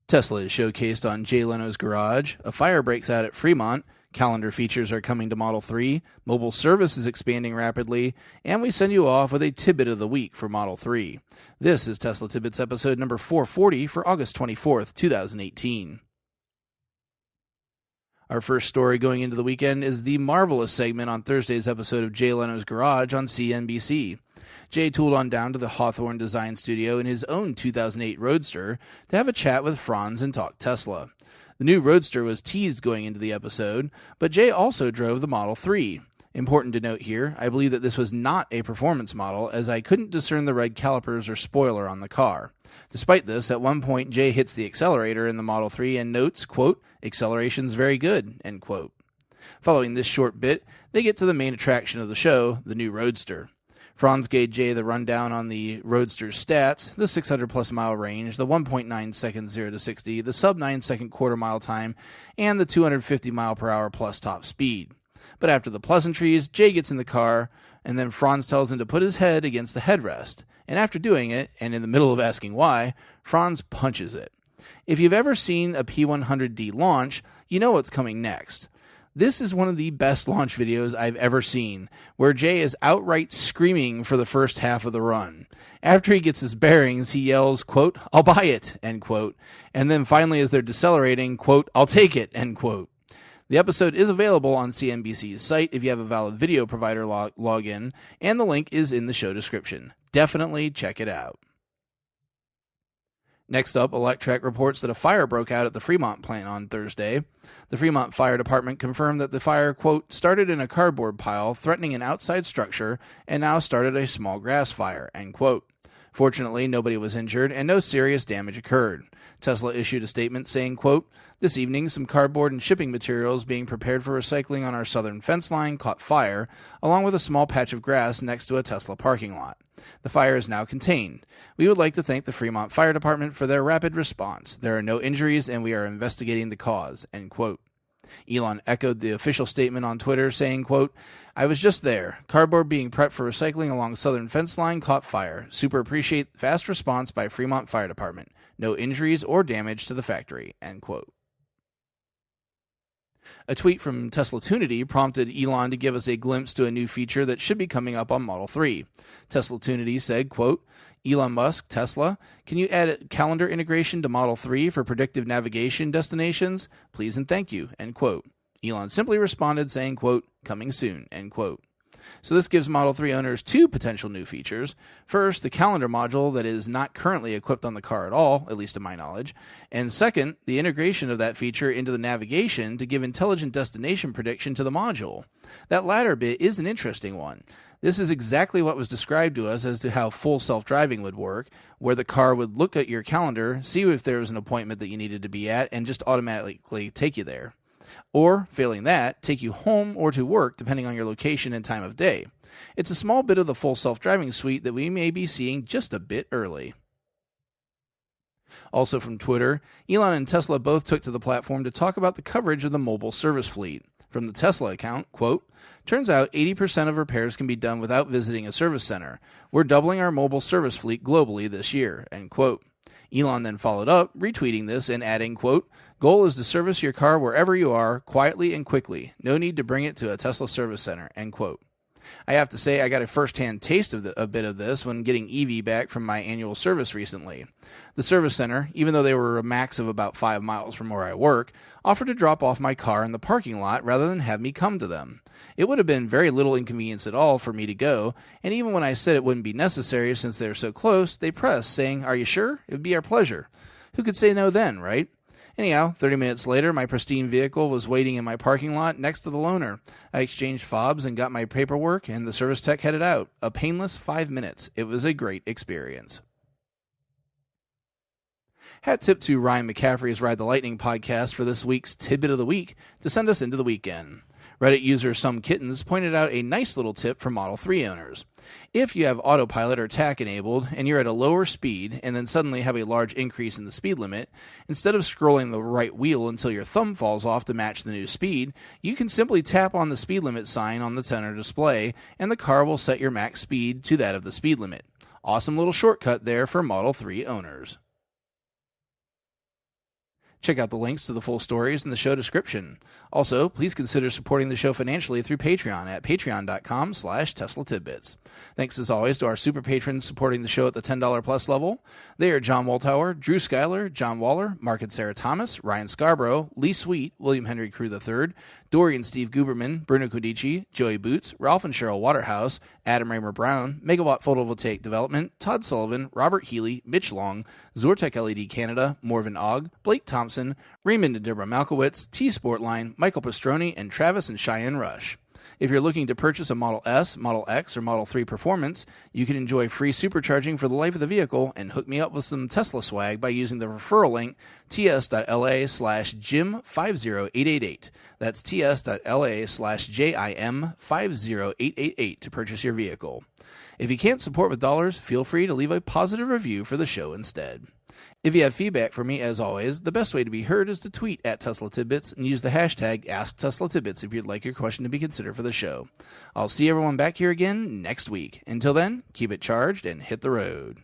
Tesla is showcased on Lenos Garage, a fire breaks out at Fremont, calendar features are coming to Model 3, mobile service is expanding rapidly, and we send you off with a Tidbit of the Week for Model 3. This is Tesla Tidbits episode number 440 for August 24th, 2018. Our first story going into the weekend is the Marvelous segment on Thursday's episode of Jay Leno's Garage on CNBC. Jay tooled on down to the Hawthorne Design Studio in his own 2008 Roadster to have a chat with Franz and talk Tesla. The new Roadster was teased going into the episode, but Jay also drove the Model 3. Important to note here, I believe that this was not a performance model, as I couldn't discern the red calipers or spoiler on the car. Despite this, at one point Jay hits the accelerator in the Model 3 and notes, quote, "Acceleration's very good," end quote. Following this short bit, they get to the main attraction of the show, the new Roadster. Franz gave Jay the rundown on the Roadster's stats, the 600-plus mile range, the 1.9 seconds 0 to 60, the sub-9 second quarter-mile time, and the 250 mile per hour plus top speed. But after the pleasantries, Jay gets in the car, and then Franz tells him to put his head against the headrest. And after doing it, and in the middle of asking why, Franz punches it. If you've ever seen a P100D launch, you know what's coming next. This is one of the best launch videos I've ever seen, where Jay is outright screaming for the first half of the run. After he gets his bearings, he yells, quote, "I'll buy it," end quote. And then finally, as they're decelerating, quote, "I'll take it," end quote. The episode is available on CNBC's site if you have a valid video provider login, and the link is in the show description. Definitely check it out. Next up, Electrek reports that a fire broke out at the Fremont plant on Thursday. The Fremont Fire Department confirmed that the fire, quote, "started in a cardboard pile, threatening an outside structure, and now started a small grass fire," end quote. Fortunately, nobody was injured, and no serious damage occurred. Tesla issued a statement saying, quote, "This evening, some cardboard and shipping materials being prepared for recycling on our southern fence line caught fire, along with a small patch of grass next to a Tesla parking lot. The fire is now contained. We would like to thank the Fremont Fire Department for their rapid response. There are no injuries, and we are investigating the cause," end quote. Elon echoed the official statement on Twitter, saying, quote, "I was just there. Cardboard being prepped for recycling along southern fence line caught fire. Super appreciate fast response by Fremont Fire Department. No injuries or damage to the factory," end quote. A tweet from Tesla Tunity prompted Elon to give us a glimpse to a new feature that should be coming up on Model 3. Tesla Tunity said, quote, "Elon Musk, Tesla, can you add a calendar integration to Model 3 for predictive navigation destinations? Please and thank you," end quote. Elon simply responded saying, quote, "Coming soon," end quote. So this gives Model 3 owners two potential new features. First, the calendar module that is not currently equipped on the car at all, at least to my knowledge. And second, the integration of that feature into the navigation to give intelligent destination prediction to the module. That latter bit is an interesting one. This is exactly what was described to us as to how full self-driving would work, where the car would look at your calendar, see if there was an appointment that you needed to be at, and just automatically take you there. Or, failing that, take you home or to work depending on your location and time of day. It's a small bit of the full self-driving suite that we may be seeing just a bit early. Also from Twitter, Elon and Tesla both took to the platform to talk about the coverage of the mobile service fleet. From the Tesla account, quote, "Turns out 80% of repairs can be done without visiting a service center. We're doubling our mobile service fleet globally this year," end quote. Elon then followed up, retweeting this and adding, quote, "Goal is to service your car wherever you are, quietly and quickly. No need to bring it to a Tesla service center," end quote. I have to say I got a first-hand taste of a bit of this when getting EV back from my annual service recently. The service center, even though they were a max of about 5 miles from where I work, offered to drop off my car in the parking lot rather than have me come to them. It would have been very little inconvenience at all for me to go, and even when I said it wouldn't be necessary since they were so close, they pressed, saying, "Are you sure? It would be our pleasure." Who could say no then, right? Anyhow, 30 minutes later, my pristine vehicle was waiting in my parking lot next to the loaner. I exchanged fobs and got my paperwork, and the service tech headed out. A painless 5 minutes. It was a great experience. Hat tip to Ryan McCaffrey's Ride the Lightning podcast for this week's Tidbit of the Week to send us into the weekend. Reddit user Some Kittens pointed out a nice little tip for Model 3 owners. If you have autopilot or TAC enabled and you're at a lower speed and then suddenly have a large increase in the speed limit, instead of scrolling the right wheel until your thumb falls off to match the new speed, you can simply tap on the speed limit sign on the center display and the car will set your max speed to that of the speed limit. Awesome little shortcut there for Model 3 owners. Check out the links to the full stories in the show description. Also, please consider supporting the show financially through Patreon at patreon.com/Tesla Tidbits. Thanks as always to our super patrons supporting the show at the $10 plus level. They are John Woltauer, Drew Schuyler, John Waller, Mark and Sarah Thomas, Ryan Scarborough, Lee Sweet, William Henry Crew III, Dorian Steve Guberman, Bruno Cudici, Joey Boots, Ralph and Cheryl Waterhouse, Adam Raymer Brown, Megawatt Photovoltaic Development, Todd Sullivan, Robert Healy, Mitch Long, Zortec LED Canada, Morven Ogg, Blake Thompson, Raymond and Deborah Malkowitz, T Sportline, Michael Pastroni, and Travis and Cheyenne Rush. If you're looking to purchase a Model S, Model X, or Model 3 Performance, you can enjoy free supercharging for the life of the vehicle and hook me up with some Tesla swag by using the referral link ts.la/JIM50888. That's ts.la/JIM50888 to purchase your vehicle. If you can't support with dollars, feel free to leave a positive review for the show instead. If you have feedback for me, as always, the best way to be heard is to tweet at Tesla Tidbits and use the hashtag AskTeslaTidbits if you'd like your question to be considered for the show. I'll see everyone back here again next week. Until then, keep it charged and hit the road.